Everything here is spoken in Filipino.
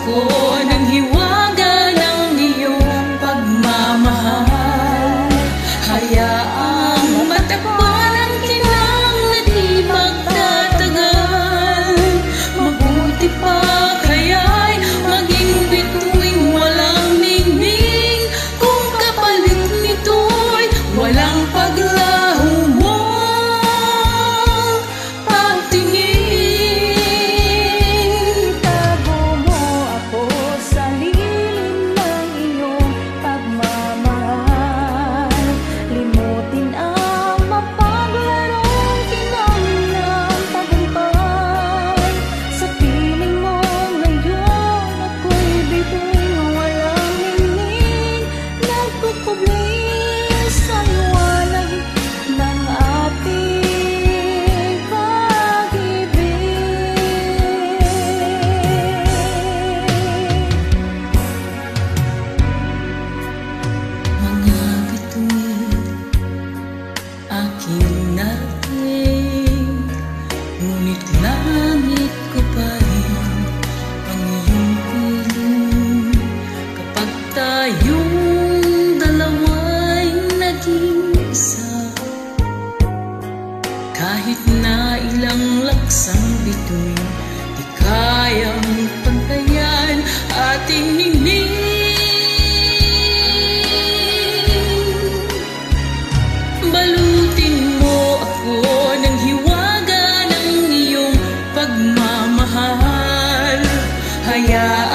ako ng hiwaga ng iyong pagmamahal. Hayaang matakpan ang kinang na di magtatagal. Mabuti pa kaya'y maging bituing walang ningning, kung kapalit nito'y walang paglaho mo pagtingin. Itago mo ako sa lilim ng iyong pagmamahal. Limutin ang mapaglarong kinang ng tagumpay. Sa piling mo ngayon ako'y bituing walang ningning, nagkukubli sa liwanag ng ating pag-ibig. Mga bituin aking narating, ngunit langit ko pa rin ang iyong piling. Kapag tayong dalawa'y naging isa, kahit na ilang laksang bituin, di kayang pantayan ating hingin. Balutin mo ako ng hiwaga ng iyong pagmamahal. Hayaan